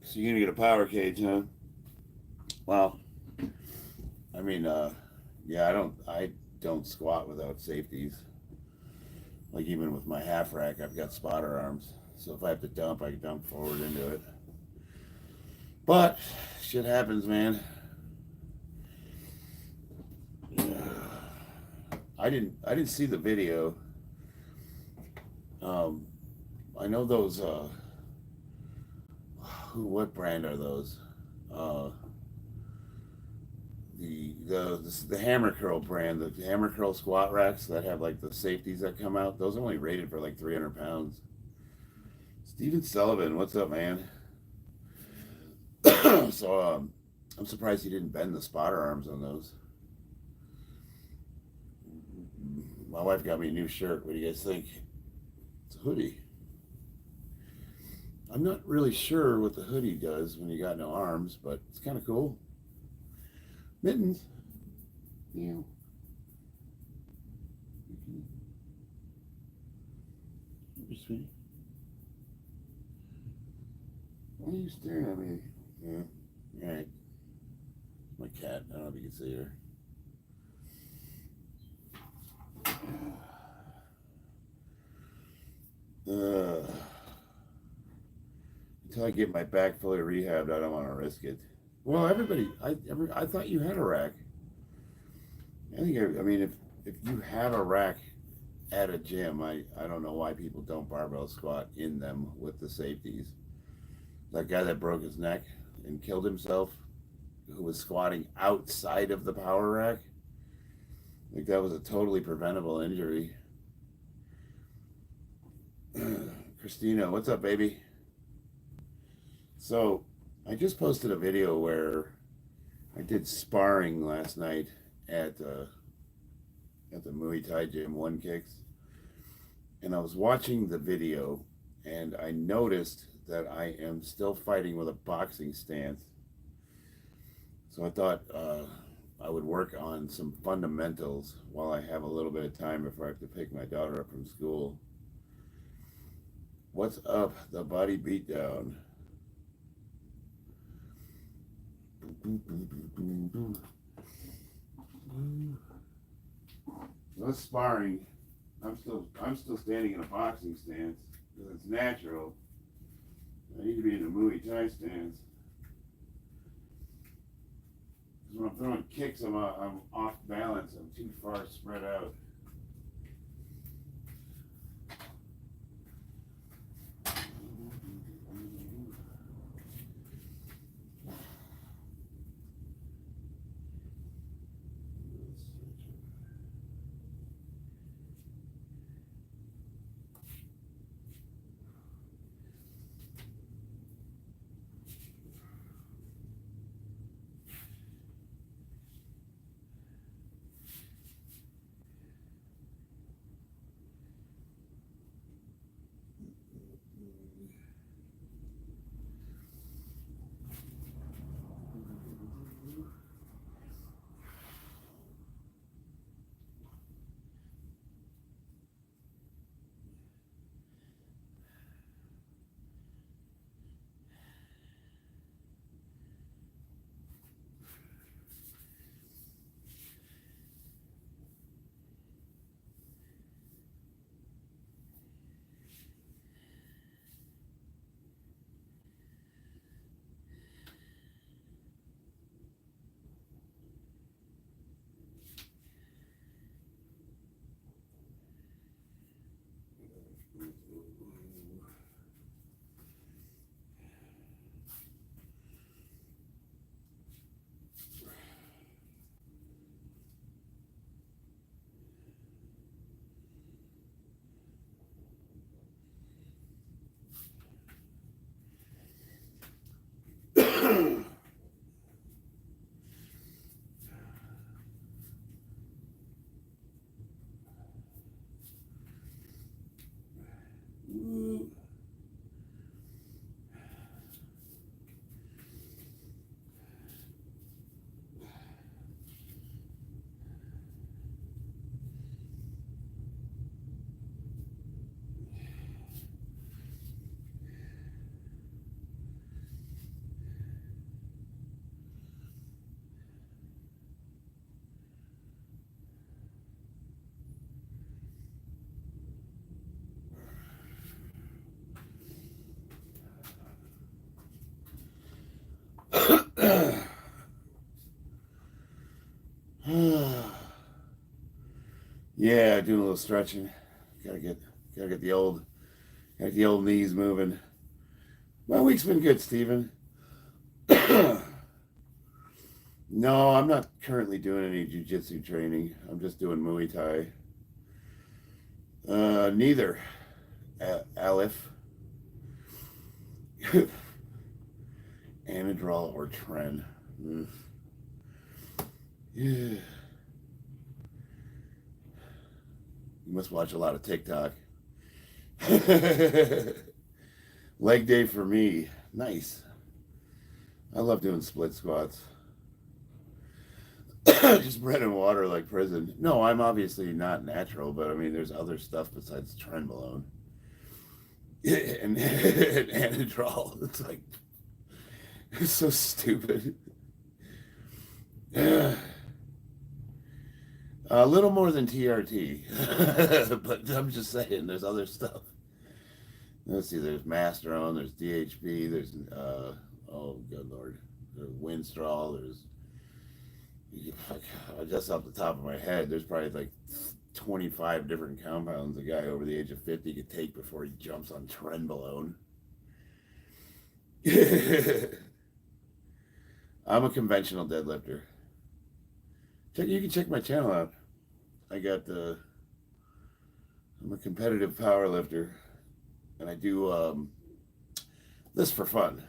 So you're gonna get a power cage, huh? Well, I mean, yeah, I don't squat without safeties. Like even with my half rack, I've got spotter arms. So if I have to dump, I can dump forward into it. But shit happens, man. I didn't see the video. Um, I know those. What brand are those? Uh, the hammer curl brand, the hammer curl squat racks that have like the safeties that come out. Those are only rated for like 300 pounds. Steven Sullivan, what's up, man? So I'm surprised he didn't bend the spotter arms on those. My wife got me a new shirt. What do you guys think? It's a hoodie. I'm not really sure what the hoodie does when you got no arms, but it's kind of cool. Mittens. Yeah. Sweetie. Why are you staring at me? Yeah. All right. My cat. I don't know if you can see her. Until I get my back fully rehabbed, I don't want to risk it. Well, I thought you had a rack. I mean, if you have a rack at a gym, I don't know why people don't barbell squat in them with the safeties. That guy that broke his neck and killed himself, who was squatting outside of the power rack, like that was a totally preventable injury. Christina, what's up, baby? So, I just posted a video where I did sparring last night at at the Muay Thai gym, One Kicks, and I was watching the video, and I noticed that I am still fighting with a boxing stance. So I thought I would work on some fundamentals while I have a little bit of time before I have to pick my daughter up from school. What's up, the body beatdown? That's sparring. I'm still standing in a boxing stance because it's natural. I need to be in a Muay Thai stance. Because when I'm throwing kicks, I'm off balance. I'm too far spread out. Yeah, doing a little stretching. Gotta get gotta get the old knees moving. My week's been good, Steven. No, I'm not currently doing any jujitsu training. I'm just doing Muay Thai. Neither. Aleph, Anadrol, or Tren. Mm. Yeah. You must watch a lot of TikTok. Leg day for me. Nice. I love doing split squats. Just bread and water like prison. No, I'm obviously not natural, but I mean, there's other stuff besides trenbolone and Anadrol. It's like, it's so stupid. A little more than TRT, but I'm just saying, there's other stuff. Let's see, there's Masteron, there's DHB, there's, oh, good lord, there's Winstrol, there's, just off the top of my head, there's probably like 25 different compounds a guy over the age of 50 could take before he jumps on trenbolone. I'm a conventional deadlifter. You can check my channel out. I'm a competitive powerlifter, and I do this for fun.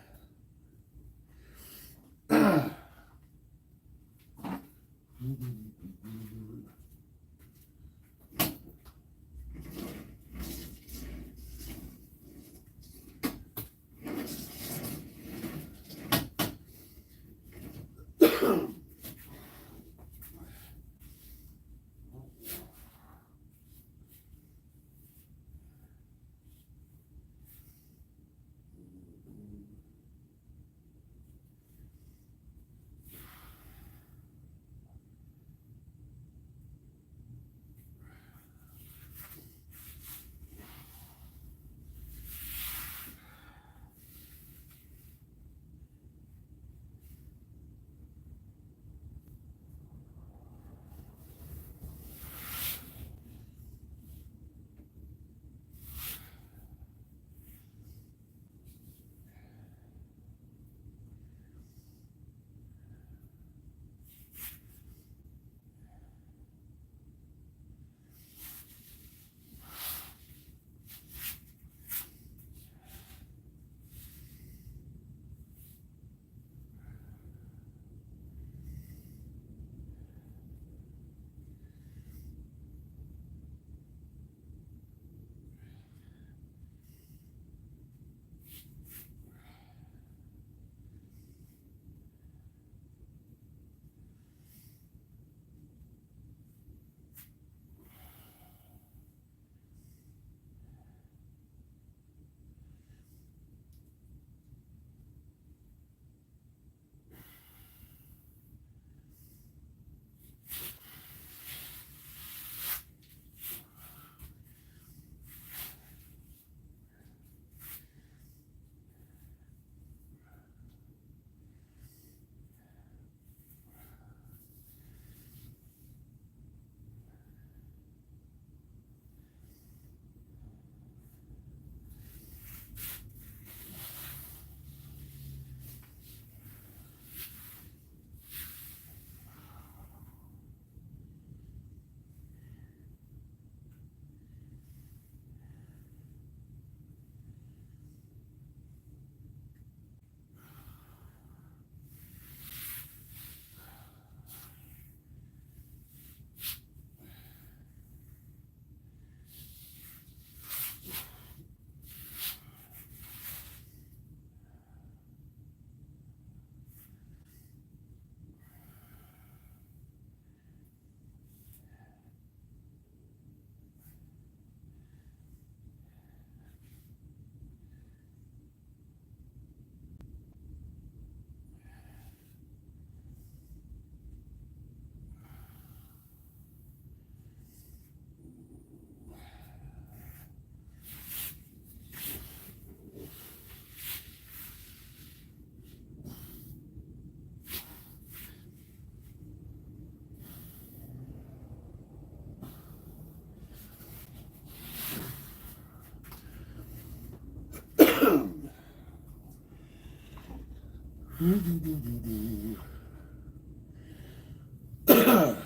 Gotta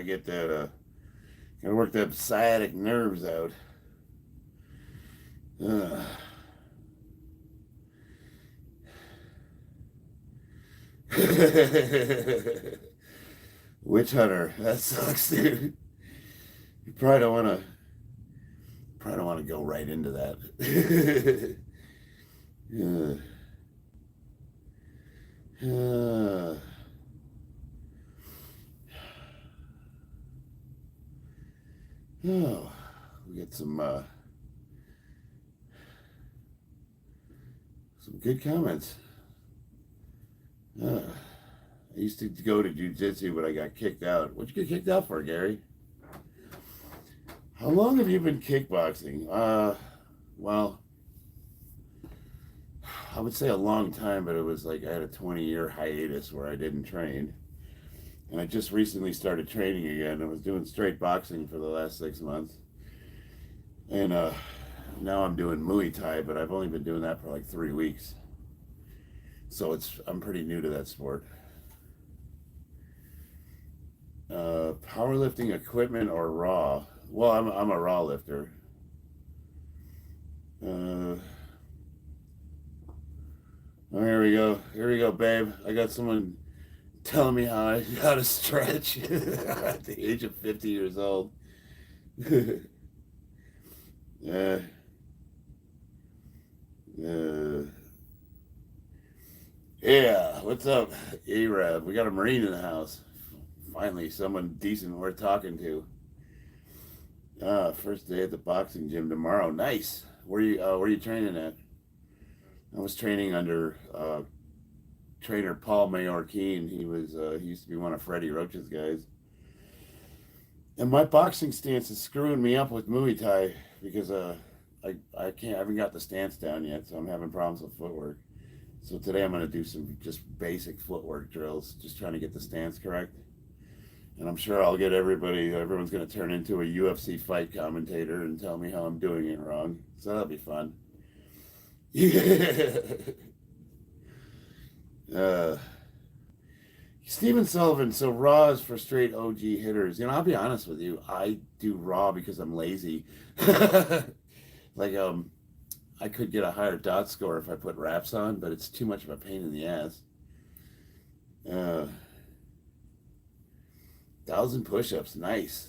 get that, gotta work that sciatic nerves out. Witch hunter, that sucks, dude. You probably don't want to go right into that. uh, uh, oh, we get some good comments. I used to go to jiu-jitsu, but I got kicked out. What'd you get kicked out for, Gary? How long have you been kickboxing? Well, I would say a long time, but it was like I had a 20-year hiatus where I didn't train. And I just recently started training again. I was doing straight boxing for the last 6 months. And now I'm doing Muay Thai, but I've only been doing that for like 3 weeks. So I'm pretty new to that sport. Powerlifting equipment or raw? Well, I'm a raw lifter. Oh, here we go. Here we go, babe. I got someone telling me how to stretch at the age of 50 years old. uh, yeah, what's up, Arab? We got a Marine in the house. Finally, someone decent worth talking to. First day at the boxing gym tomorrow. Nice. Where you training at? I was training under trainer Paul Mayorkeen. He used to be one of Freddie Roach's guys. And my boxing stance is screwing me up with Muay Thai because I haven't got the stance down yet, so I'm having problems with footwork. So today I'm going to do some just basic footwork drills, just trying to get the stance correct. And I'm sure I'll get everyone's going to turn into a UFC fight commentator and tell me how I'm doing it wrong. So that'll be fun. Steven Sullivan, so raw is for straight OG hitters. I'll be honest with you. I do raw because I'm lazy. Like, I could get a higher dot score if I put wraps on, but it's too much of a pain in the ass. 1,000 push-ups, nice.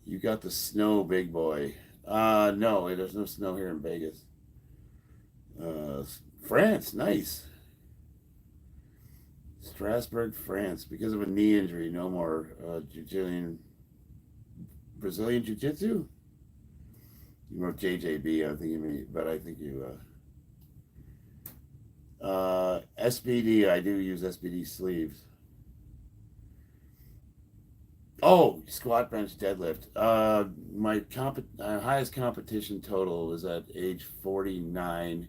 You got the snow, big boy. No, there's no snow here in Vegas. France, nice. Strasbourg, France. Because of a knee injury, no more Brazilian Jiu-Jitsu? You wrote JJB, I think you mean, but I think you... SBD, I do use SBD sleeves. Oh, squat, bench, deadlift. My highest competition total was at age 49.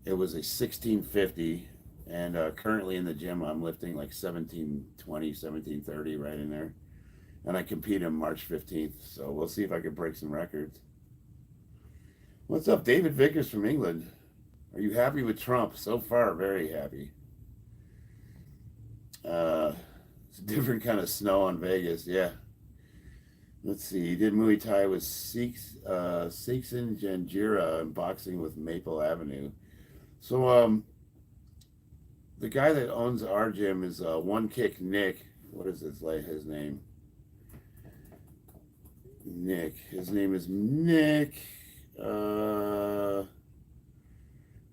It was a 1650, and currently in the gym I'm lifting like 1720, 1730 right in there. And I compete on March 15th, so we'll see if I can break some records. What's up, David Vickers from England? Are you happy with Trump? So far, very happy. It's a different kind of snow on Vegas, yeah. Let's see, he did Muay Thai with Siksin Janjira and boxing with Maple Avenue. So, the guy that owns our gym is One Kick Nick. What is his name? Nick. His name is Nick.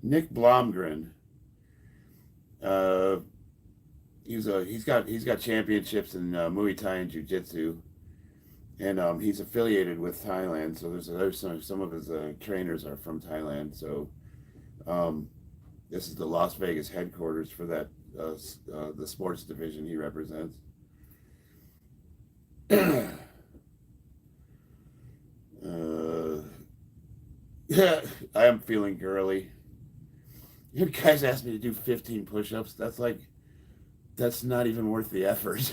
Nick Blomgren. He's got championships in Muay Thai and Jiu-Jitsu, and he's affiliated with Thailand. So there's some of his trainers are from Thailand. So this is the Las Vegas headquarters for that the sports division he represents. Yeah, I am feeling girly. You guys asked me to do 15 push-ups. That's not even worth the effort.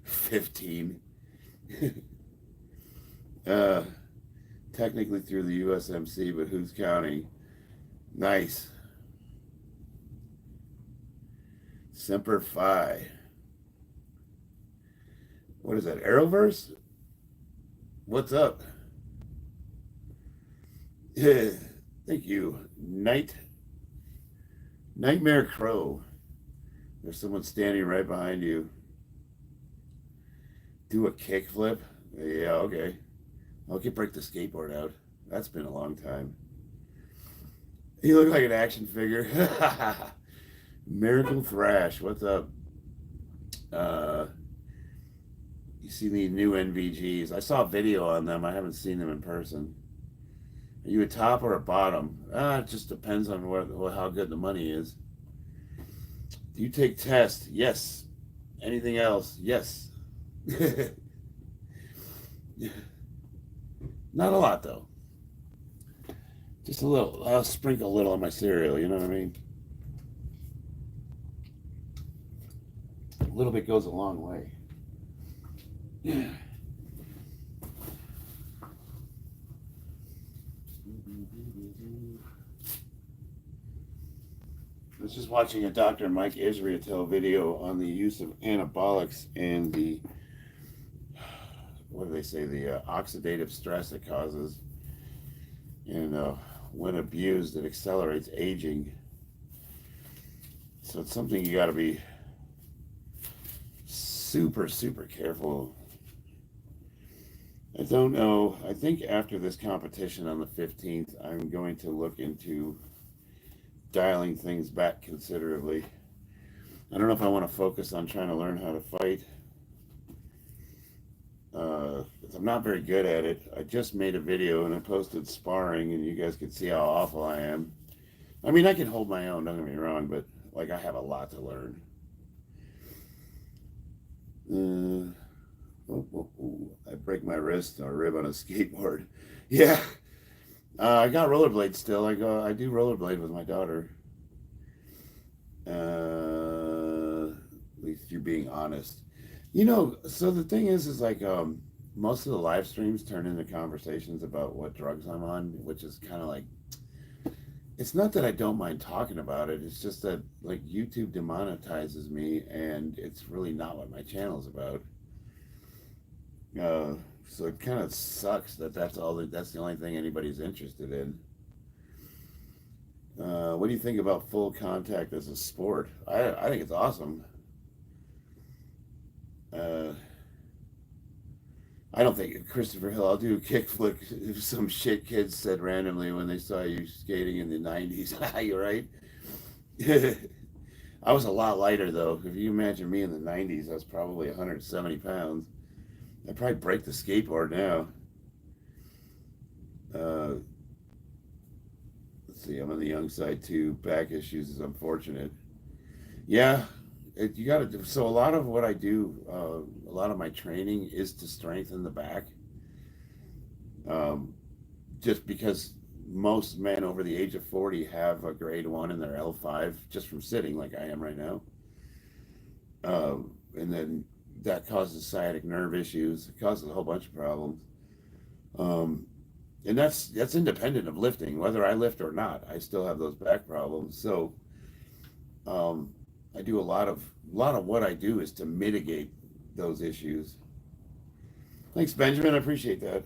15. Technically through the USMC, but who's counting? Nice. Semper Fi. What is that? Arrowverse? What's up? Thank you. Nightmare Crow. There's someone standing right behind you. Do a kickflip? Yeah, okay. Okay, break the skateboard out. That's been a long time. You look like an action figure. Miracle Thrash, what's up? Uh, you see the new NVGs? I saw a video on them. I haven't seen them in person. Are you a top or a bottom? It just depends on how good the money is. Do you take tests? Yes. Anything else? Yes. Not a lot though. Just a little. I'll sprinkle a little on my cereal. You know what I mean? A little bit goes a long way. Yeah. I was just watching a Dr. Mike Israetel video on the use of anabolics and the, what do they say, the oxidative stress it causes. And when abused, it accelerates aging. So it's something you got to be super, super careful. I don't know. I think after this competition on the 15th, I'm going to look into dialing things back considerably. I don't know if I want to focus on trying to learn how to fight. I'm not very good at it. I just made a video and I posted sparring, and you guys could see how awful I am. I mean, I can hold my own, don't get me wrong, but like I have a lot to learn. I break my wrist or rib on a skateboard. Yeah. I got rollerblades still. I do rollerblade with my daughter. At least you're being honest. So the thing is like most of the live streams turn into conversations about what drugs I'm on, which is kind of like, it's not that I don't mind talking about it. It's just that like YouTube demonetizes me, and it's really not what my channel's about. So it kind of sucks that's the only thing anybody's interested in. What do you think about full contact as a sport? I think it's awesome. I don't think Christopher Hill. I'll do a kickflip if some shit kids said randomly when they saw you skating in the '90s. You're right. I was a lot lighter though. If you imagine me in the '90s, I was probably 170 pounds. I'd probably break the skateboard now. Let's see. I'm on the young side too. Back issues is unfortunate. Yeah, you got to do. So a lot of what I do, a lot of my training is to strengthen the back. Just because most men over the age of 40 have a grade 1 in their L5 just from sitting like I am right now. And then that causes sciatic nerve issues. It causes a whole bunch of problems. And that's independent of lifting. Whether I lift or not, I still have those back problems. So I do a lot of what I do is to mitigate those issues. Thanks, Benjamin. I appreciate that.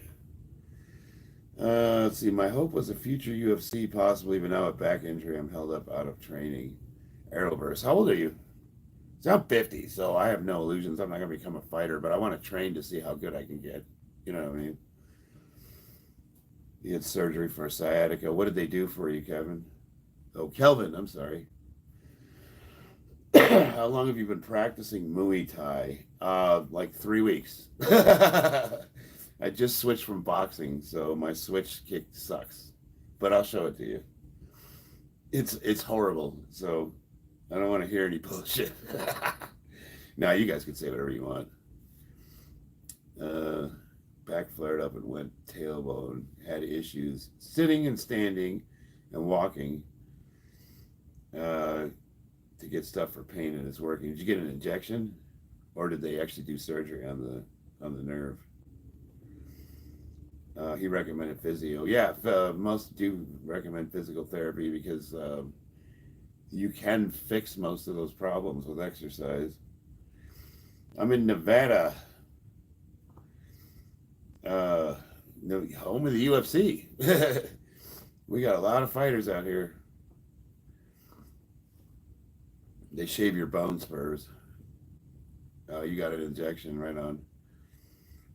Let's see. My hope was a future UFC, possibly, but now with back injury, I'm held up out of training. Arrowverse. How old are you? So I'm 50, so I have no illusions. I'm not going to become a fighter, but I want to train to see how good I can get. You know what I mean? You had surgery for sciatica. What did they do for you, Kevin? Oh, Kelvin, I'm sorry. How long have you been practicing Muay Thai? Like 3 weeks. I just switched from boxing, so my switch kick sucks. But I'll show it to you. It's horrible, so I don't want to hear any bullshit. Now you guys can say whatever you want. Back flared up and went tailbone. Had issues sitting and standing and walking to get stuff for pain, and it's working. Did you get an injection, or did they actually do surgery on the nerve? He recommended physio. Yeah, most do recommend physical therapy because you can fix most of those problems with exercise. I'm in Nevada, uh, home of the UFC. We got a lot of fighters out here. They shave your bone spurs. You got an injection right on.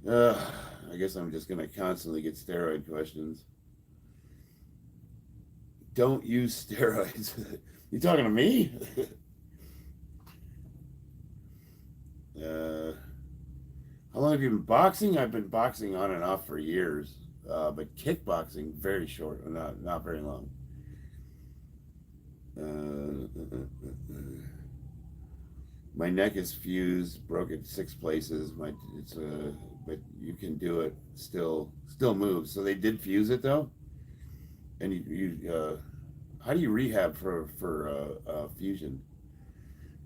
Uh, I guess I'm just gonna constantly get steroid questions. Don't use steroids. You talking to me? uh, how long have you been boxing? I've been boxing on and off for years, but kickboxing very short, not very long. My neck is fused, broke it 6 places. But you can do it. Still moves. So they did fuse it though. And how do you rehab for fusion?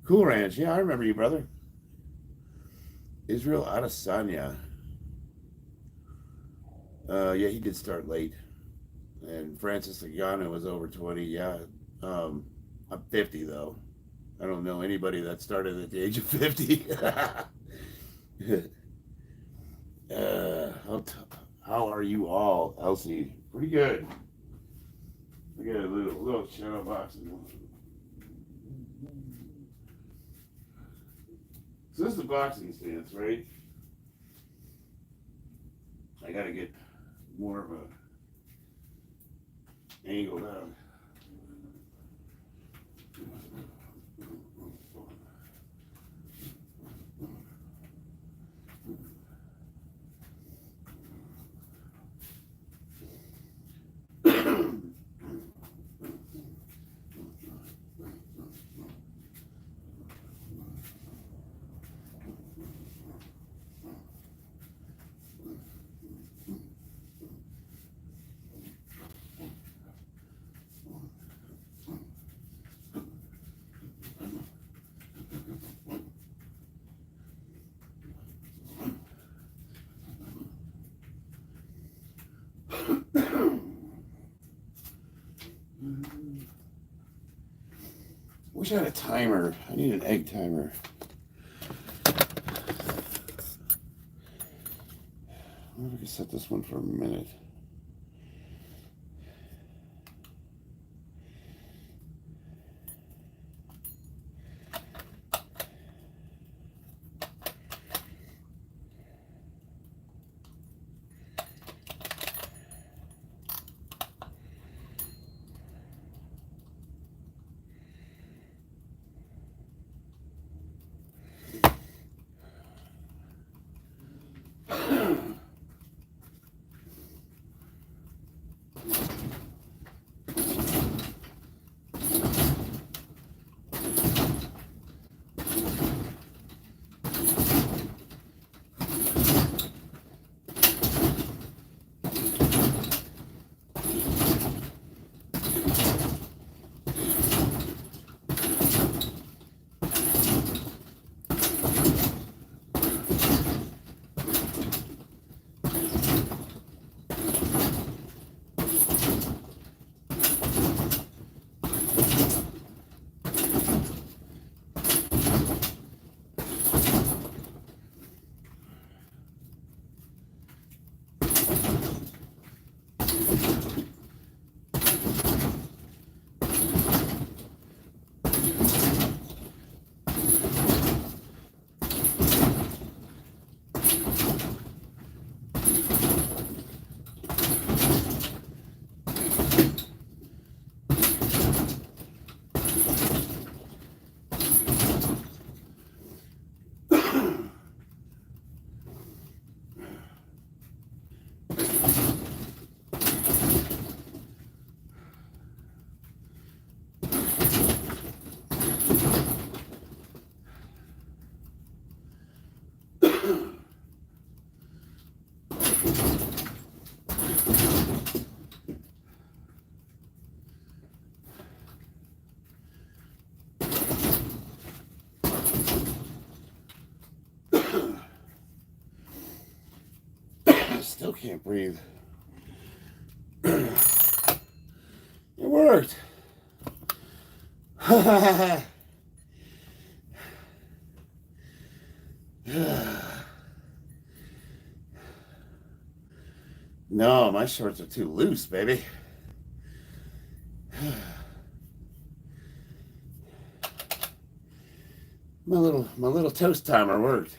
Cool Ranch. Yeah, I remember you, brother. Israel Adesanya. Yeah, he did start late. And Francis Ngannou was over 20. Yeah, I'm 50 though. I don't know anybody that started at the age of 50. How are you all, Elsie? Pretty good. We got a little shadow boxing. So this is the boxing stance, right? I gotta get more of a angle down. Wish I had a timer. I need an egg timer. I wonder if I can set this one for a minute. Still can't breathe. worked. No, my shorts are too loose, baby. My little toast timer worked.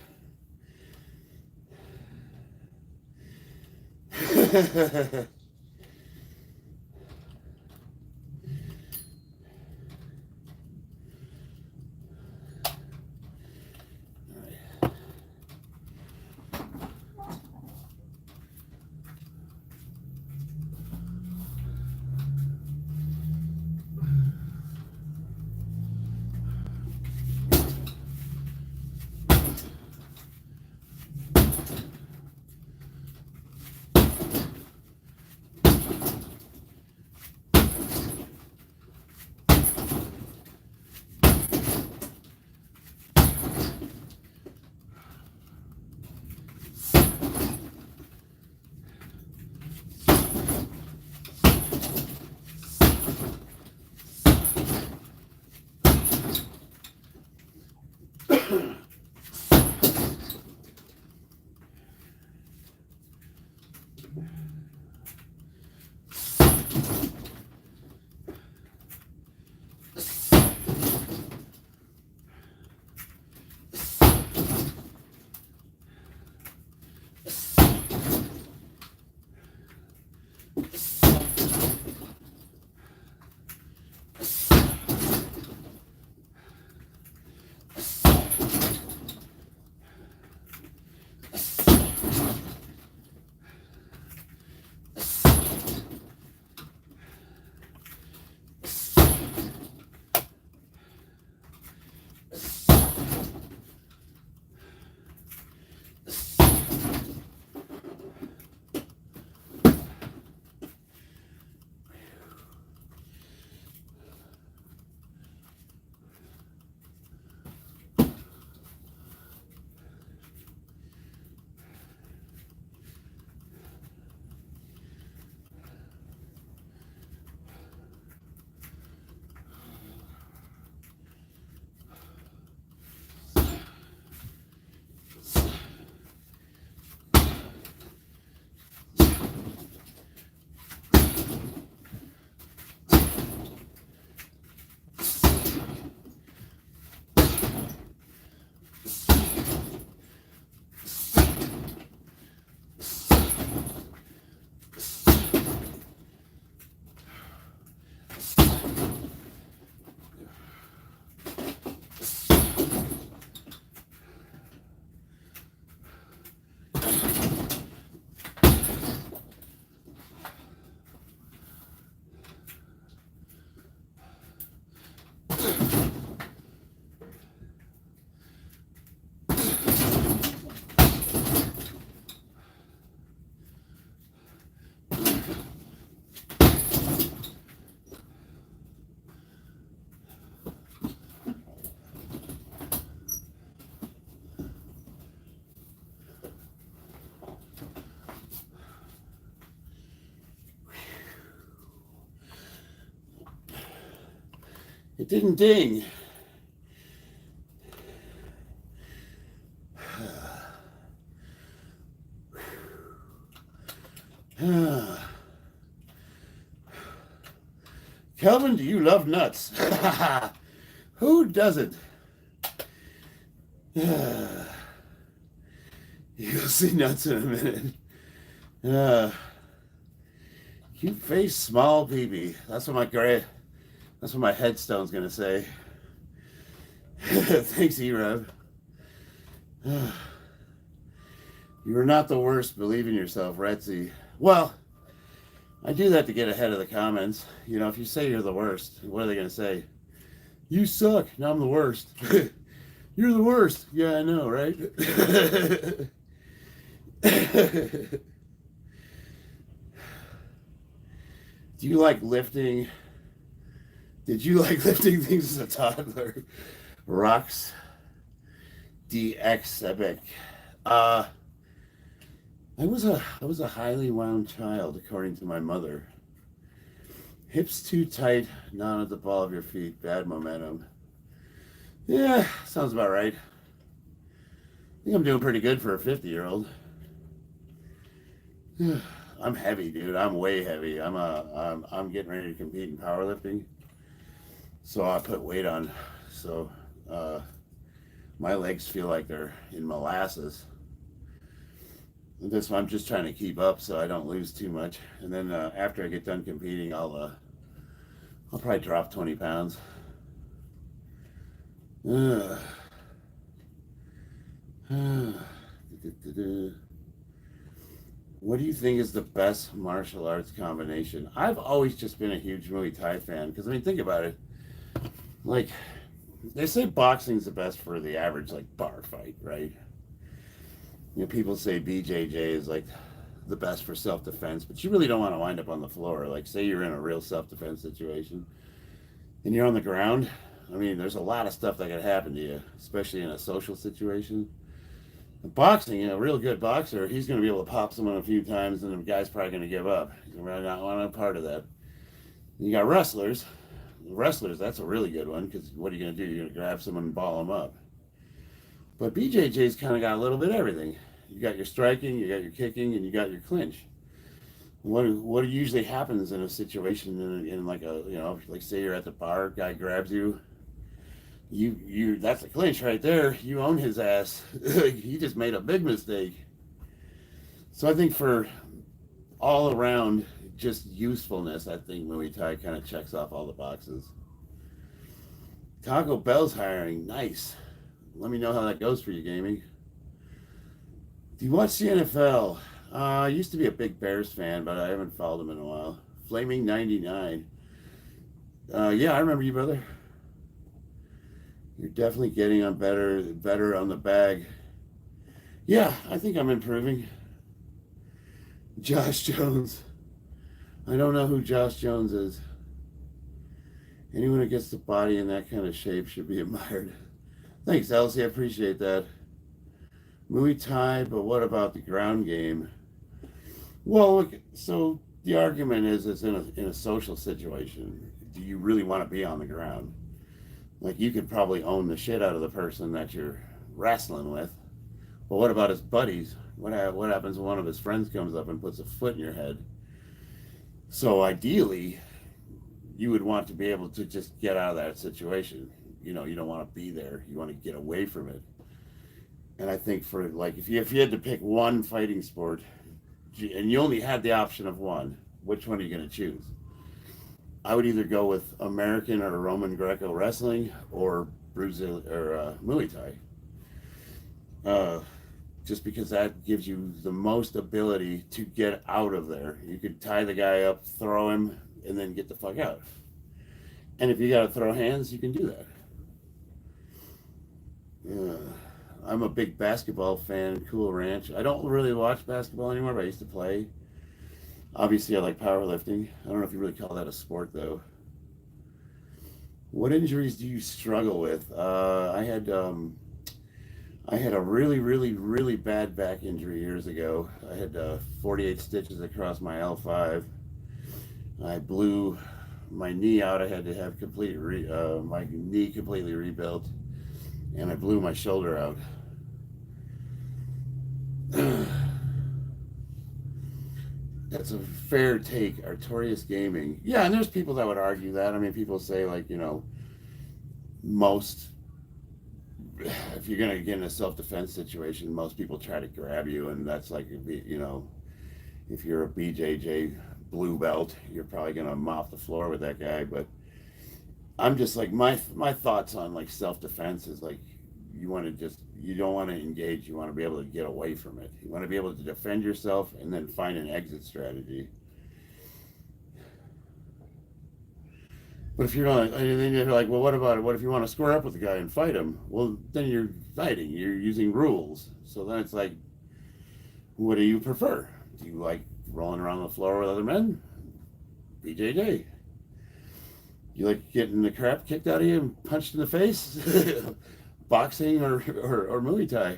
It didn't ding. Kelvin, do you love nuts? Who doesn't? You'll see nuts in a minute. Cute face, small peepee. That's what my headstone's gonna say. Thanks, E-Rev. You're not the worst. Believe in yourself, Retzi. Well, I do that to get ahead of the comments. You know, if you say you're the worst, what are they gonna say? You suck. Now I'm the worst. You're the worst. Yeah, I know, right? Do you like lifting? Did you like lifting things as a toddler? Rocks DX Epic. I was a highly wound child, according to my mother. Hips too tight, not at the ball of your feet, bad momentum. Yeah, sounds about right. I think I'm doing pretty good for a 50-year-old. I'm heavy, dude. I'm way heavy. I'm getting ready to compete in powerlifting, so I put weight on. So my legs feel like they're in molasses. This I'm just trying to keep up so I don't lose too much. And then after I get done competing, I'll probably drop 20 pounds. What do you think is the best martial arts combination? I've always just been a huge Muay Thai fan because I mean, think about it. Like they say, boxing's the best for the average like bar fight, right? You know, people say BJJ is like the best for self-defense, but you really don't want to wind up on the floor. Like, say you're in a real self-defense situation and you're on the ground. I mean, there's a lot of stuff that could happen to you, especially in a social situation. Boxing, you know, a real good boxer, he's going to be able to pop someone a few times, and the guy's probably going to give up. He's really not want a part of that. You got wrestlers. Wrestlers, that's a really good one because what are you going to do? You're going to grab someone and ball them up. But BJJ's kind of got a little bit of everything. You got your striking, you got your kicking, and you got your clinch. What usually happens in a situation in like a, you know, like say you're at the bar, guy grabs you. You that's a clinch right there. You own his ass. He just made a big mistake. So I think for all around just usefulness, I think Muay Thai kind of checks off all the boxes. Taco Bell's hiring. Nice. Let me know how that goes for you, gaming. Do you watch the NFL? I used to be a big Bears fan, but I haven't followed them in a while. Flaming 99. Yeah, I remember you, brother. You're definitely getting on better on the bag. Yeah, I think I'm improving. Josh Jones. I don't know who Josh Jones is. Anyone who gets the body in that kind of shape should be admired. Thanks, Elsie. I appreciate that. Muay Thai, but what about the ground game? Well, look, so the argument is it's in a social situation. Do you really want to be on the ground? Like, you could probably own the shit out of the person that you're wrestling with. But what about his buddies? What happens when one of his friends comes up and puts a foot in your head? So ideally, you would want to be able to just get out of that situation. You know, you don't want to be there. You want to get away from it. And I think for, like, if you had to pick one fighting sport, and you only had the option of one, which one are you going to choose? I would either go with American or Roman Greco wrestling or Brazil or Muay Thai. Just because that gives you the most ability to get out of there. You could tie the guy up, throw him, and then get the fuck out. And if you got to throw hands, you can do that. Yeah. I'm a big basketball fan, Cool Ranch. I don't really watch basketball anymore, but I used to play. Obviously, I like powerlifting. I don't know if you really call that a sport, though. What injuries do you struggle with? I had a really, really, really bad back injury years ago. I had 48 stitches across my L5. I blew my knee out. I had to have my knee completely rebuilt, and I blew my shoulder out. That's a fair take. Artorias Gaming. Yeah, and there's people that would argue that. I mean, people say, like, you know, if you're going to get in a self-defense situation, most people try to grab you, and that's like, you know, if you're a BJJ blue belt, you're probably going to mop the floor with that guy. But I'm just like, my thoughts on like self-defense is like, you don't want to engage. You want to be able to get away from it. You want to be able to defend yourself and then find an exit strategy. But if you're like, and then you're like, well, what about it? What if you want to square up with the guy and fight him? Well, then you're fighting. You're using rules. So then it's like, what do you prefer? Do you like rolling around the floor with other men? BJJ. You like getting the crap kicked out of you and punched in the face? Boxing or Muay Thai.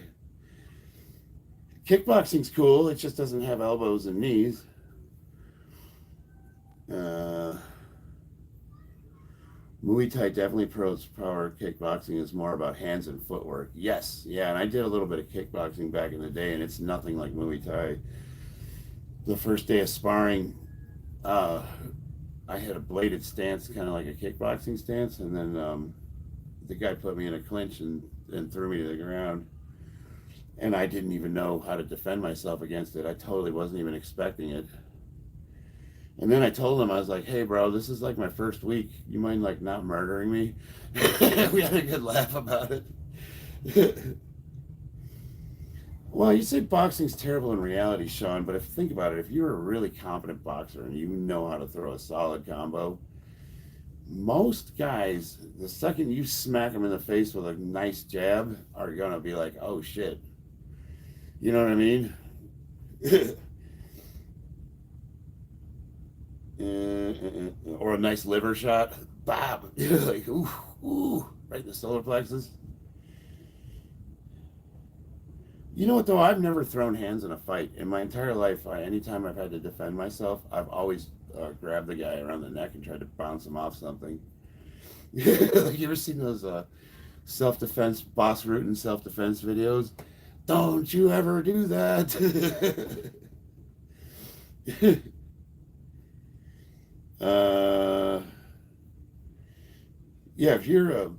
Kickboxing's cool. It just doesn't have elbows and knees. Muay Thai definitely pros power. Kickboxing is more about hands and footwork. Yes, yeah, and I did a little bit of kickboxing back in the day, and it's nothing like Muay Thai. The first day of sparring, uh, I had a bladed stance, kind of like a kickboxing stance, and then the guy put me in a clinch and threw me to the ground, and I didn't even know how to defend myself against it. I totally wasn't even expecting it. And then I told him, I was like, "Hey, bro, this is like my first week. You mind like not murdering me?" We had a good laugh about it. Well, you say boxing's terrible in reality, Sean, but if you think about it, if you're a really competent boxer and you know how to throw a solid combo, most guys, the second you smack them in the face with a nice jab, are gonna be like, "Oh shit," you know what I mean? Or a nice liver shot, bob, like ooh, ooh, right in the solar plexus. You know what though? I've never thrown hands in a fight in my entire life. Anytime I've had to defend myself, I've always grabbed the guy around the neck and tried to bounce him off something. Like, you ever seen those self-defense boss root and self-defense videos? Don't you ever do that. uh, yeah, if you're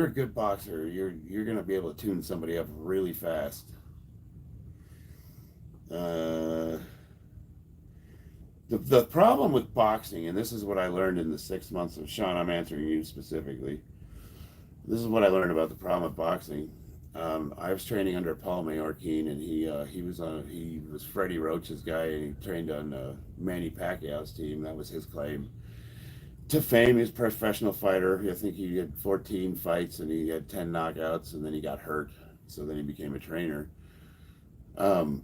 a good boxer, you're gonna be able to tune somebody up really fast. Uh, the problem with boxing, and this is what I learned in the 6 months of Sean, I'm answering you specifically. This is what I learned about the problem with boxing. I was training under Paul Mayorkine, and he was Freddie Roach's guy, and he trained on Manny Pacquiao's team. That was his claim to fame. He's a professional fighter. I think he had 14 fights and he had 10 knockouts, and then he got hurt. So then he became a trainer. Um,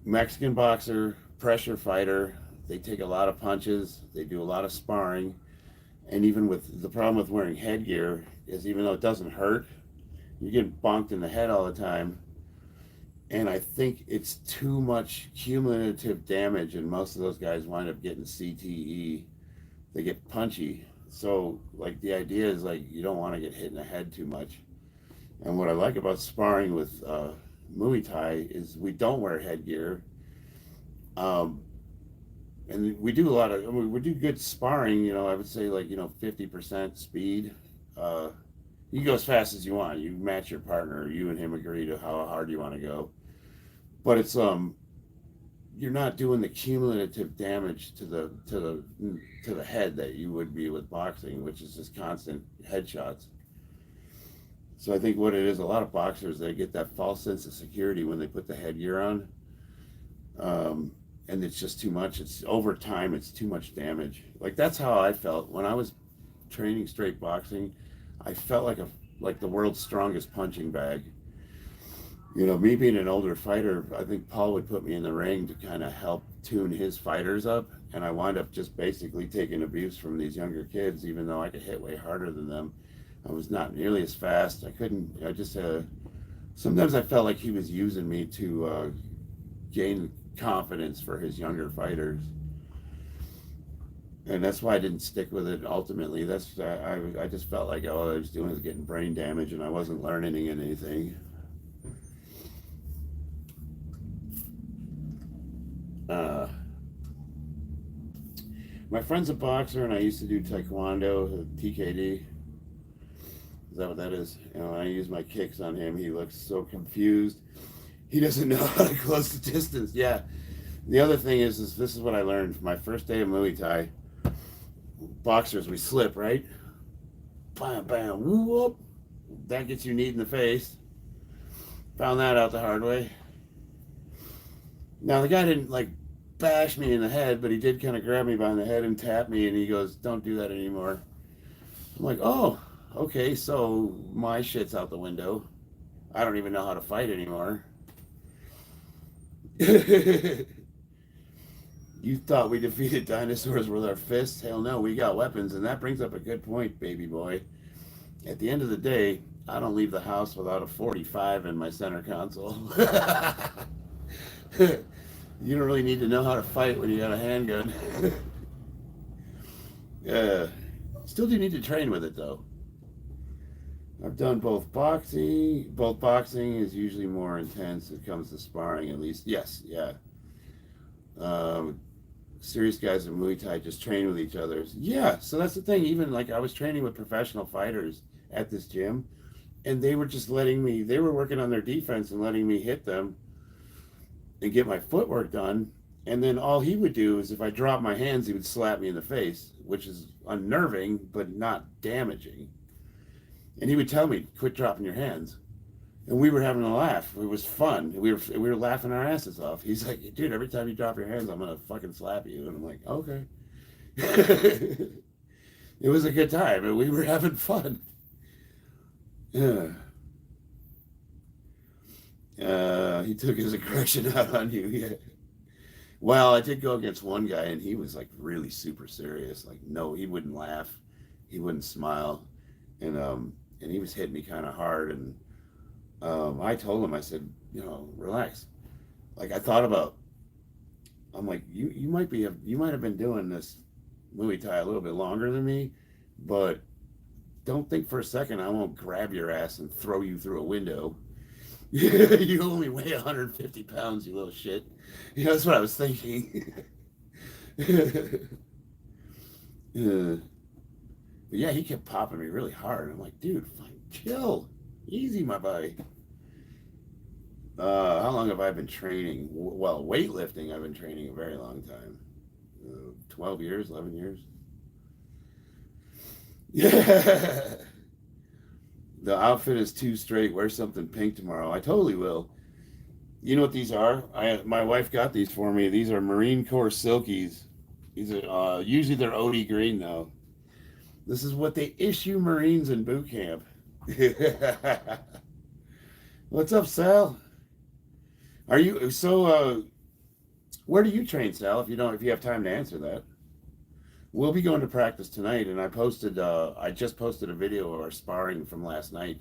Mexican boxer, pressure fighter. They take a lot of punches. They do a lot of sparring. And even with the problem with wearing headgear is, even though it doesn't hurt, you get bonked in the head all the time. And I think it's too much cumulative damage, and most of those guys wind up getting CTE. They get punchy. So like the idea is like you don't want to get hit in the head too much. And what I like about sparring with Muay Thai is we don't wear headgear. Um, and we do a lot of, I mean, we do good sparring, I would say like, 50% speed. You go as fast as you want. You match your partner, you and him agree to how hard you want to go. But it's you're not doing the cumulative damage to the head that you would be with boxing, which is just constant headshots. So I think what it is, a lot of boxers, they get that false sense of security when they put the headgear on, and it's just too much. It's over time, it's too much damage. Like that's how I felt when I was training straight boxing. I felt like the world's strongest punching bag. Me being an older fighter, I think Paul would put me in the ring to kind of help tune his fighters up, and I wound up just basically taking abuse from these younger kids, even though I could hit way harder than them. I was not nearly as fast. I just sometimes I felt like he was using me to gain confidence for his younger fighters. And that's why I didn't stick with it ultimately. I just felt like all I was doing was getting brain damage, and I wasn't learning anything. My friend's a boxer, and I used to do taekwondo, TKD. Is that what that is? I use my kicks on him. He looks so confused. He doesn't know how to close the distance. Yeah. The other thing is this is what I learned from my first day of Muay Thai. Boxers, we slip, right? Bam, bam, woo, whoop. That gets you kneed in the face. Found that out the hard way. Now, the guy didn't bash me in the head, but he did kind of grab me by the head and tap me, and he goes, "Don't do that anymore." I'm like, "Oh, okay, so my shit's out the window. I don't even know how to fight anymore." You thought we defeated dinosaurs with our fists? Hell no, we got weapons, and that brings up a good point, baby boy. At the end of the day, I don't leave the house without a 45 in my center console. You don't really need to know how to fight when you got a handgun. Still do need to train with it though. I've done both boxing. Both boxing is usually more intense when it comes to sparring, at least. Yes, yeah. Um, Serious guys in Muay Thai just train with each other. Yeah, so that's the thing. Even like I was training with professional fighters at this gym, and they were just letting me. They were working on their defense and letting me hit them and get my footwork done. And then all he would do is if I dropped my hands, he would slap me in the face, which is unnerving but not damaging. And he would tell me, "Quit dropping your hands." And we were having a laugh. It was fun. We were laughing our asses off. He's like, "Dude, every time you drop your hands, I'm gonna fucking slap you." And I'm like, "Okay." It was a good time, and we were having fun. Yeah. He took his aggression out on you. Yeah. Well, I did go against one guy, and he was like really super serious. Like, no, he wouldn't laugh, he wouldn't smile, and he was hitting me kind of hard. And I told him, I said, relax. Like I thought about, I'm like, you might have been doing this Muay Thai a little bit longer than me, but don't think for a second I won't grab your ass and throw you through a window. You only weigh 150 pounds, you little shit. That's what I was thinking. But yeah, he kept popping me really hard. I'm like, dude, fine, chill. Easy, my buddy. How long have I been training? Well, weightlifting, I've been training a very long time. 12 years, 11 years. Yeah. The outfit is too straight. Wear something pink tomorrow. I totally will. You know what these are? My wife got these for me. These are Marine Corps Silkies. These are usually they're OD green though. This is what they issue Marines in boot camp. What's up, Sal? Are you so? Where do you train, Sal? If you have time to answer that, we'll be going to practice tonight. And I just posted a video of our sparring from last night,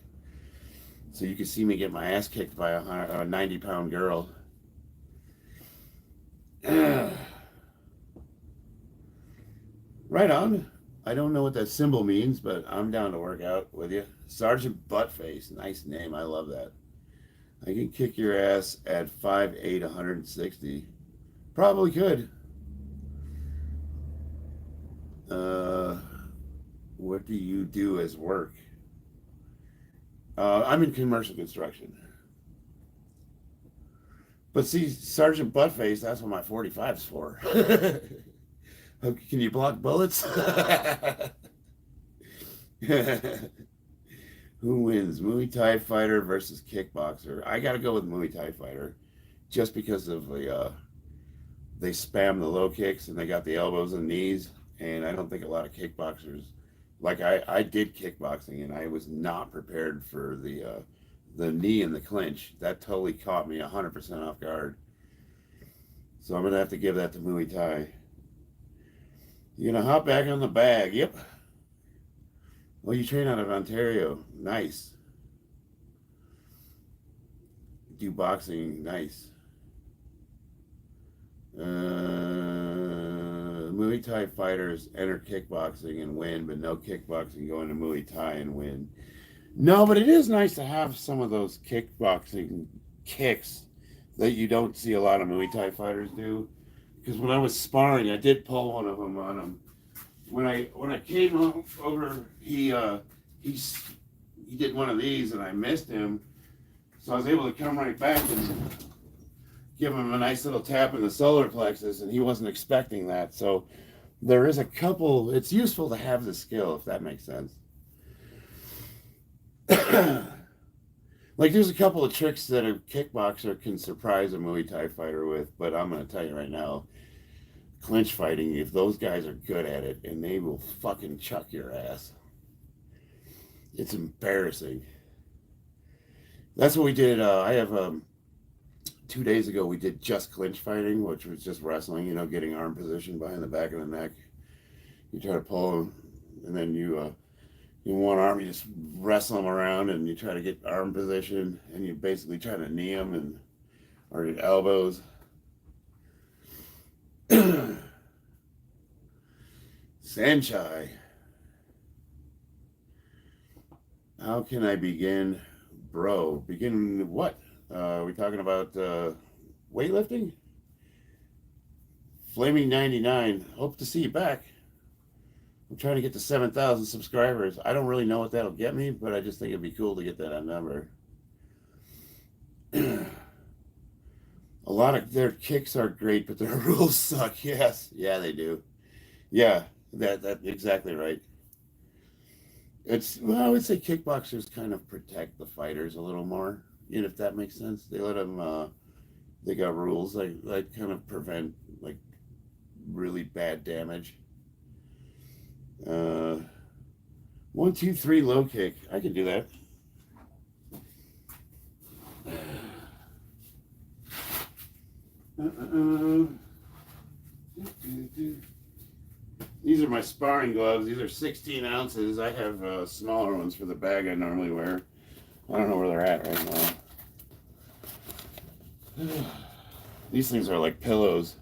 so you can see me get my ass kicked by a 90-pound girl. Right on. I don't know what that symbol means, but I'm down to work out with you. Sergeant Buttface. Nice name. I love that. I can kick your ass at 5'8", 160. Probably could. What do you do as work? I'm in commercial construction. But see, Sergeant Buttface, that's what my 45's for. Can you block bullets? Who wins, Muay Thai fighter versus kickboxer? I got to go with Muay Thai fighter, just because of they spam the low kicks and they got the elbows and knees, and I don't think a lot of kickboxers, like I did kickboxing and I was not prepared for the knee and the clinch. That totally caught me 100% off guard. So I'm gonna have to give that to Muay Thai. You gonna hop back on the bag? Yep. Well, you train out of Ontario. Nice. Do boxing. Nice. Muay Thai fighters enter kickboxing and win, but no kickboxing going to Muay Thai and win. No, but it is nice to have some of those kickboxing kicks that you don't see a lot of Muay Thai fighters do. Because when I was sparring, I did pull one of them on him. When I came over, he did one of these and I missed him, so I was able to come right back and give him a nice little tap in the solar plexus, and he wasn't expecting that. So there is a couple. It's useful to have the skill, if that makes sense. Like there's a couple of tricks that a kickboxer can surprise a Muay Thai fighter with, but I'm going to tell you right now, clinch fighting, if those guys are good at it, and they will fucking chuck your ass. It's embarrassing. That's what we did. I have 2 days ago we did just clinch fighting, which was just wrestling. Getting arm position behind the back of the neck. You try to pull them, and then you one arm you just wrestle them around, and you try to get arm position, and you basically try to knee them or your elbows. Sanchai. How can I begin, bro? Begin what? Are we talking about weightlifting? Flaming 99. Hope to see you back. I'm trying to get to 7,000 subscribers. I don't really know what that'll get me, but I just think it'd be cool to get that number. A lot of their kicks are great, but their rules suck. Yes, yeah, they do. Yeah, that exactly right. Well, I would say kickboxers kind of protect the fighters a little more, if that makes sense. They let them. They got rules like kind of prevent like really bad damage. 1, 2, 3 low kick. I can do that. These are my sparring gloves. These are 16 ounces. I have smaller ones for the bag I normally wear. I don't know where they're at right now. These things are like pillows.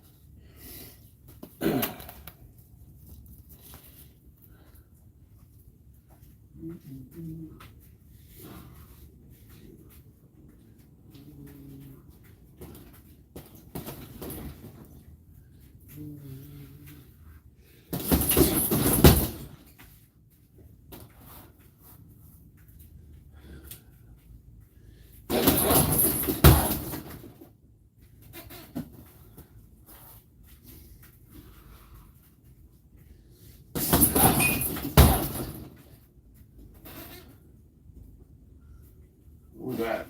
What was that?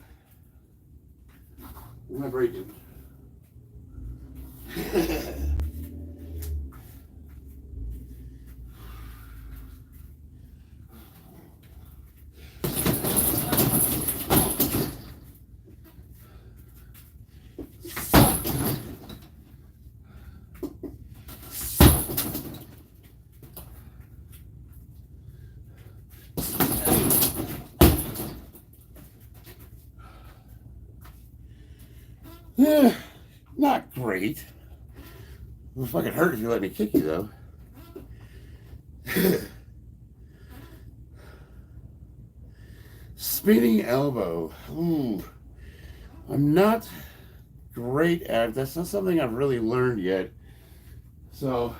What am I breaking? Yeah, not great. It'll fucking hurt if you let me kick you, though. Spinning elbow. Ooh. I'm not great at it. That's not something I've really learned yet. So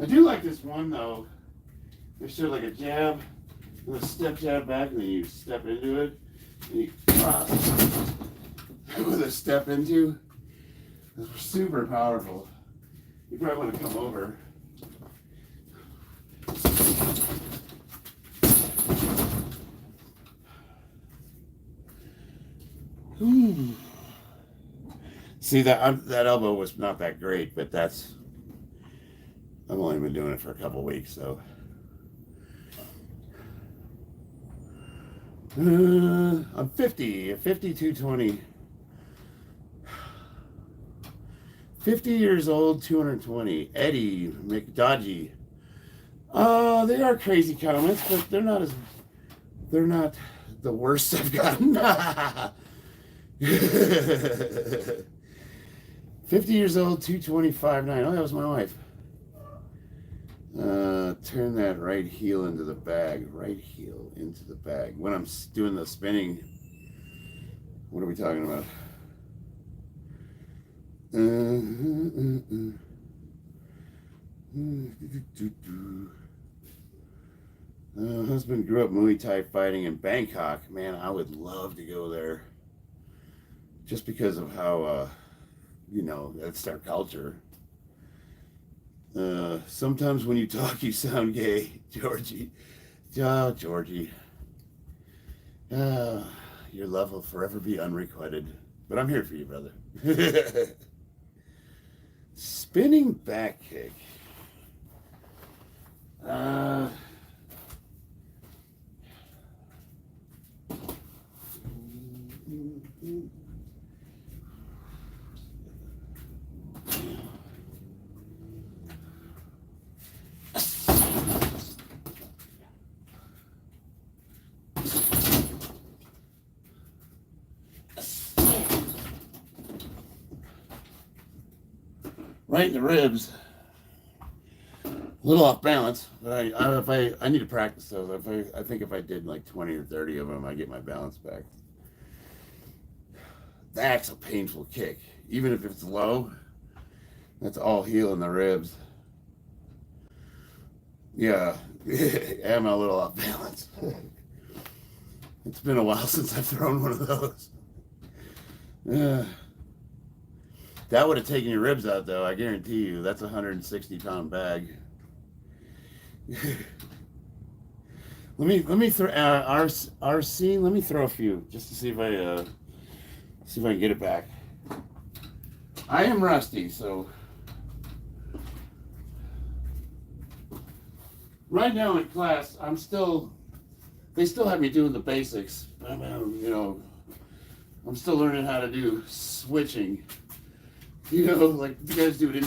I do like this one though. There's sort of like a jab, and a step jab back, and then you step into it. And you cross with a step into. It's super powerful. You probably want to come over. Ooh. See that elbow was not that great, but I've only been doing it for a couple weeks, so. I'm 50, 220. 50 years old, 220. Eddie McDodgy. They are crazy comments, but they're not the worst I've gotten. 50 years old, 225.9. Oh, that was my wife. Turn that right heel into the bag. Right heel into the bag. When I'm doing the spinning, what are we talking about? Husband grew up Muay Thai fighting in Bangkok. Man, I would love to go there. Just because of how, that's their culture. Sometimes when you talk, you sound gay, Georgie. Oh, Georgie. your love will forever be unrequited. But I'm here for you, brother. Spinning back kick. Right in the ribs. A little off balance, but I need to practice those. I think if I did like 20 or 30 of them, I get my balance back. That's a painful kick. Even if it's low, that's all heel in the ribs. Yeah, I'm a little off balance. It's been a while since I've thrown one of those. That would have taken your ribs out, though. I guarantee you. That's a 160-pound bag. let me throw RC. Let me throw a few just to see if I can get it back. I am rusty, so right now in class, they still have me doing the basics. I'm still learning how to do switching. Like you guys do it.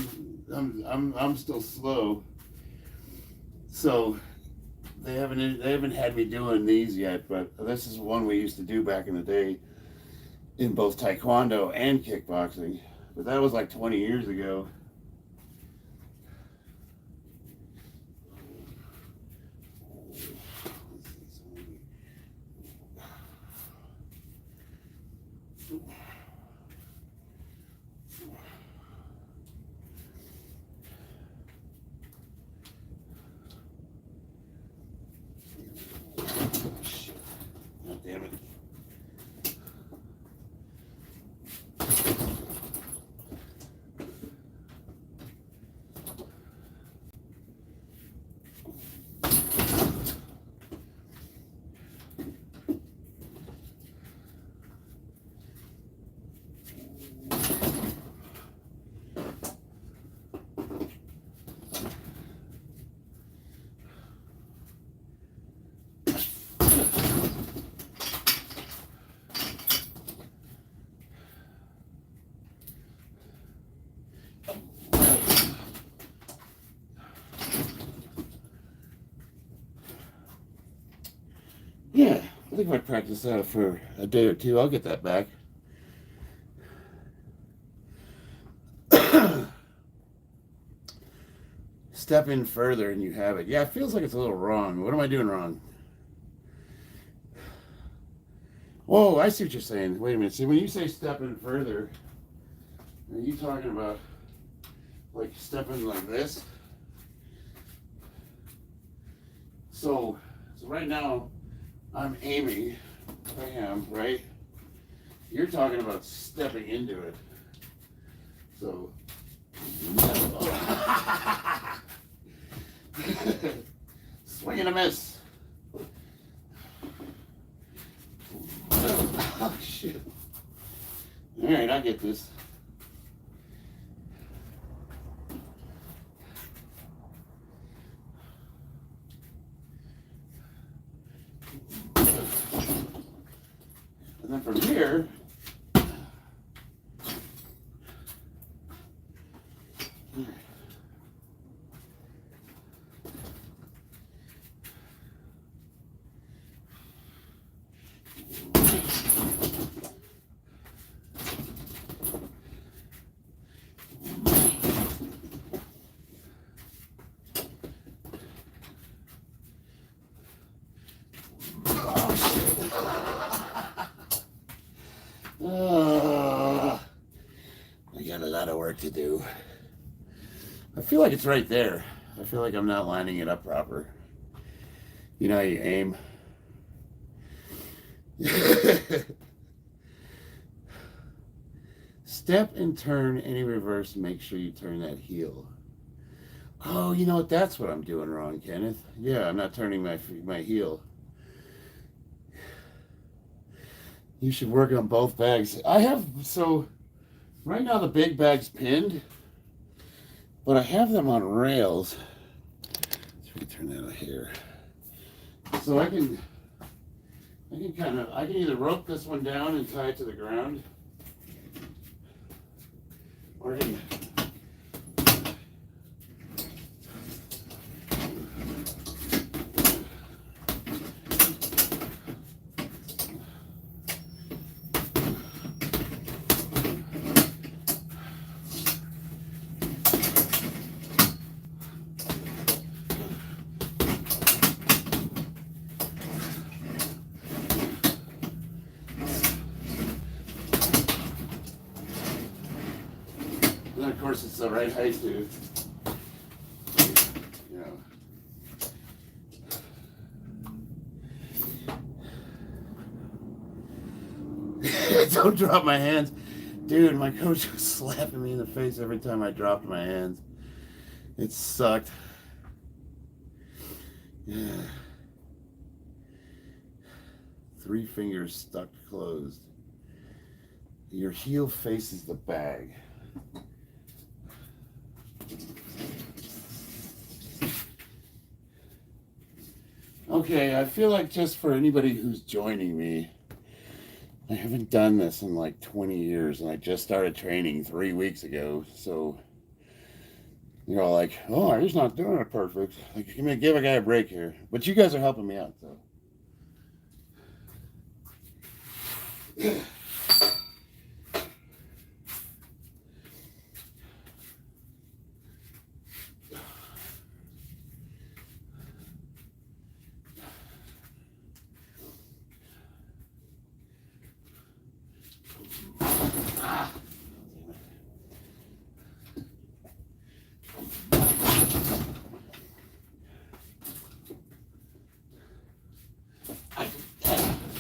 I'm still slow, so they haven't had me doing these yet. But this is one we used to do back in the day in both taekwondo and kickboxing. But that was like 20 years ago. Damn it. Yeah, I think if I practice that for a day or two, I'll get that back. Step in further and you have it. Yeah, it feels like it's a little wrong. What am I doing wrong? Whoa, I see what you're saying. Wait a minute. See, when you say step in further, are you talking about like stepping like this? So right now, I'm aiming. I am, right? You're talking about stepping into it. So, swing and a miss. Oh, shit. All right, I get this. And then from here, I got a lot of work to do. I feel like it's right there. I feel like I'm not lining it up proper. You know how you aim? Step and turn any reverse. Make sure you turn that heel. Oh, you know what? That's what I'm doing wrong, Kenneth. Yeah, I'm not turning my heel. You should work on both bags. I have, so right now the big bag's pinned, but I have them on rails. Let me turn that here. So I can either rope this one down and tie it to the ground, or I can and of course it's the right height to, you know. Don't drop my hands. Dude, my coach was slapping me in the face every time I dropped my hands. It sucked. Yeah. 3 fingers stuck closed. Your heel faces the bag. Okay, I feel like just for anybody who's joining me, I haven't done this in like 20 years, and I just started training 3 weeks ago, so you're all like, oh, he's not doing it perfect. Like, give a guy a break here. But you guys are helping me out, so.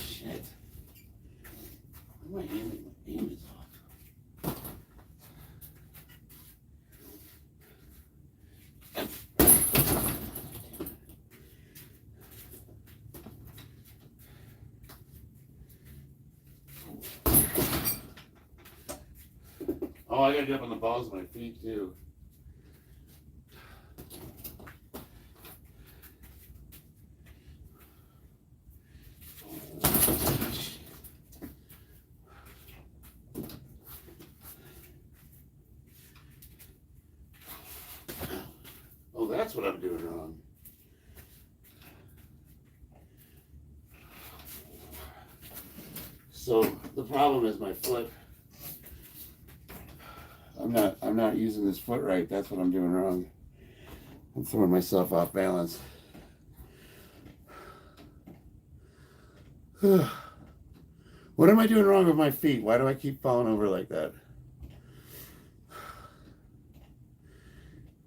Shit. My aim is off. Oh, I gotta get up on the balls of my feet too. Oh, that's what I'm doing wrong. So the problem is my foot. I'm not using this foot right. That's what I'm doing wrong. I'm throwing myself off balance. What am I doing wrong with my feet? Why do I keep falling over like that?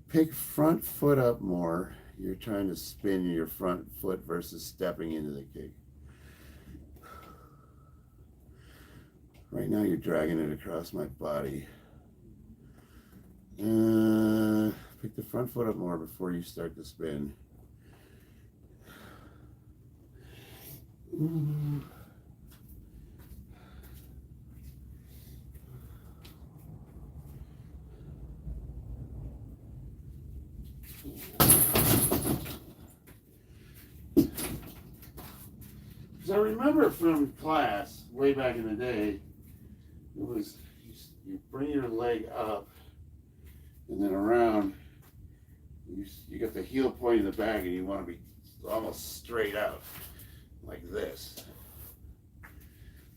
Pick front foot up more. You're trying to spin your front foot versus stepping into the kick. Right now you're dragging it across my body. Pick the front foot up more before you start to spin. Because I remember from class way back in the day, it was you bring your leg up and then around. You got the heel pointing the bag, and you want to be almost straight out like this.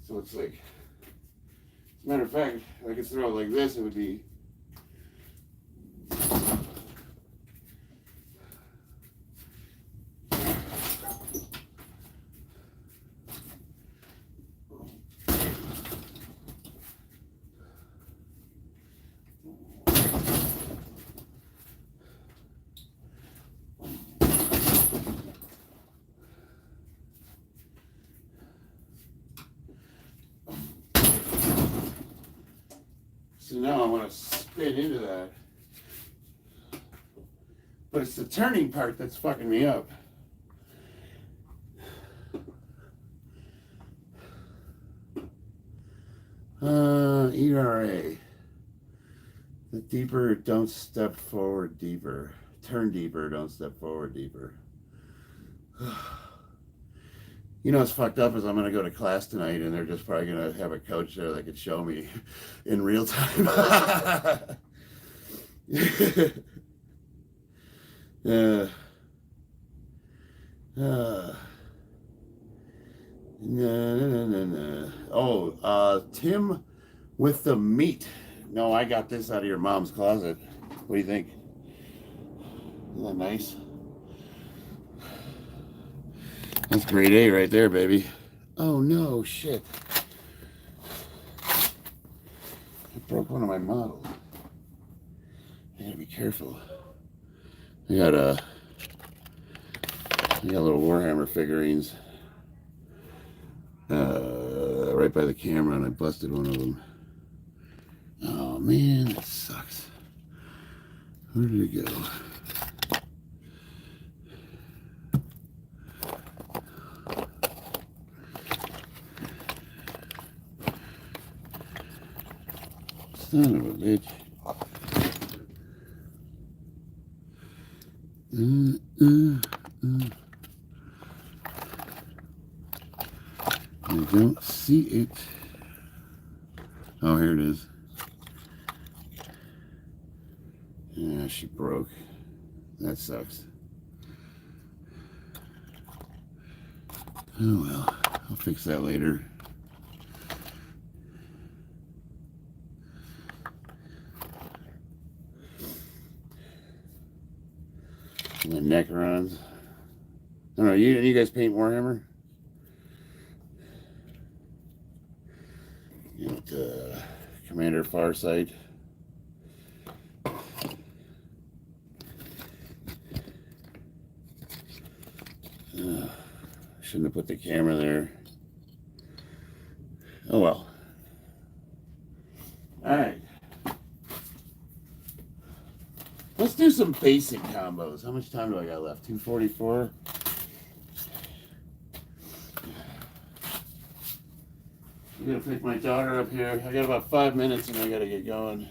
So it's like, as a matter of fact, if I could throw it like this, it would be. So now I want to spin into that. But it's the turning part that's fucking me up. ERA. The deeper, don't step forward deeper. Turn deeper, don't step forward deeper. You know what's fucked up is I'm going to go to class tonight and they're just probably going to have a coach there that could show me in real time. No. Oh, Tim with the meat. No, I got this out of your mom's closet. What do you think? Isn't that nice? That's grade A right there, baby. Oh no, shit. I broke one of my models. I gotta be careful. I got little Warhammer figurines right by the camera, and I busted one of them. Oh man, that sucks. Where did it go? Son of a bitch. I don't see it. Oh, here it is. Yeah, she broke. That sucks. Oh well, I'll fix that later. And the Necrons. I don't know, you guys paint Warhammer? You know, Commander Farsight. Shouldn't have put the camera there. Oh well. Alright. Let's do some basic combos. How much time do I got left? 2:44. I'm gonna pick my daughter up here. I got about 5 minutes and I gotta get going.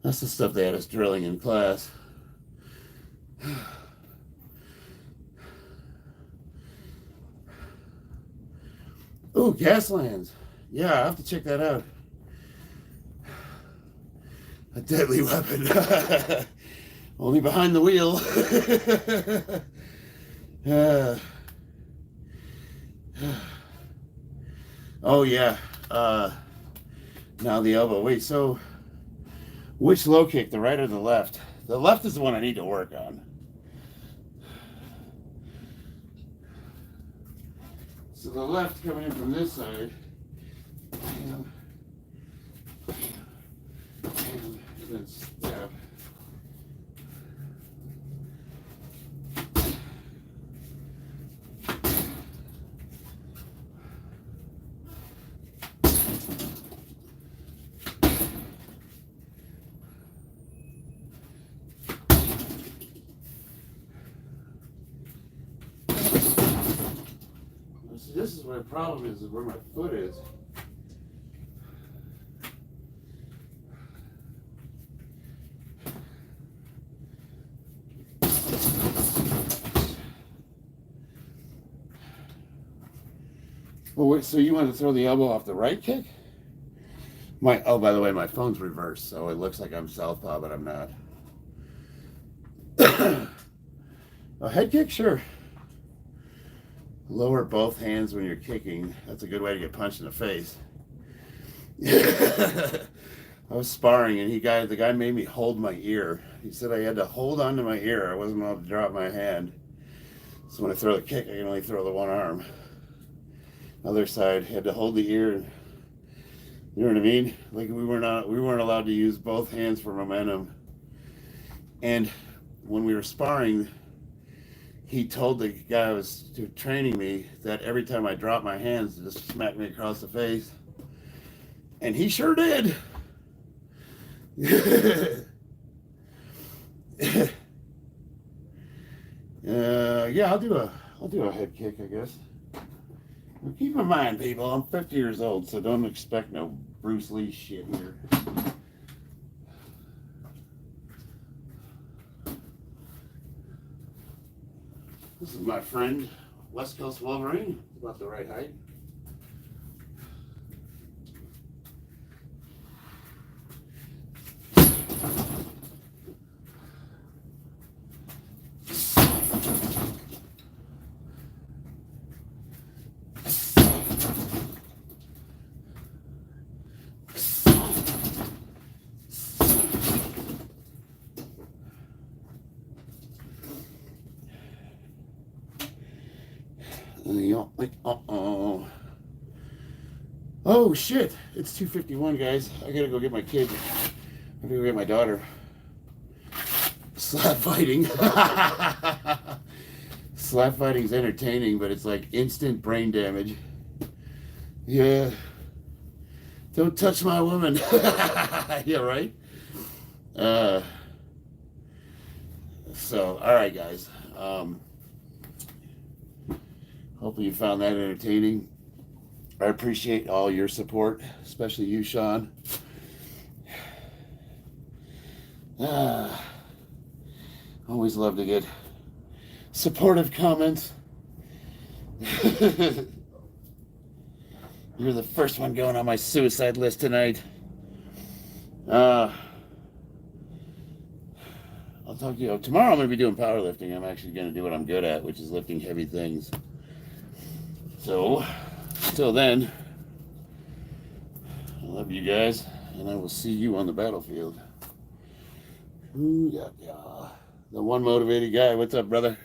That's the stuff they had us drilling in class. Oh, Gaslands. Yeah, I have to check that out. A deadly weapon. Only behind the wheel. Oh, yeah. Now the elbow. Wait, so which low kick, the right or the left? The left is the one I need to work on. So the left coming in from this side. And then step. See, this is my problem is where my foot is. Oh, wait, so you want to throw the elbow off the right kick? Oh, by the way, my phone's reversed, so it looks like I'm southpaw, but I'm not. A head kick, sure. Lower both hands when you're kicking. That's a good way to get punched in the face. I was sparring, and the guy made me hold my ear. He said I had to hold onto my ear. I wasn't allowed to drop my hand. So when I throw the kick, I can only throw the one arm. Other side, had to hold the ear. You know what I mean? Like we weren't allowed to use both hands for momentum. And when we were sparring, he told the guy who was training me that every time I dropped my hands, to just smack me across the face. And he sure did. Yeah, I'll do a head kick, I guess. Now keep in mind, people, I'm 50 years old, so don't expect no Bruce Lee shit here. This is my friend, West Coast Wolverine. It's about the right height. Oh shit, it's 2:51, guys. I gotta go get my kid. I gotta go get my daughter. Slap fighting. Slap fighting's entertaining, but it's like instant brain damage. Yeah. Don't touch my woman. Yeah, right? So, alright guys. Hopefully you found that entertaining. I appreciate all your support, especially you, Sean. Always love to get supportive comments. You're the first one going on my suicide list tonight. I'll talk to you. Tomorrow I'm going to be doing powerlifting. I'm actually going to do what I'm good at, which is lifting heavy things. So, until then, I love you guys, and I will see you on the battlefield. Ooh, yeah. The one motivated guy. What's up, brother?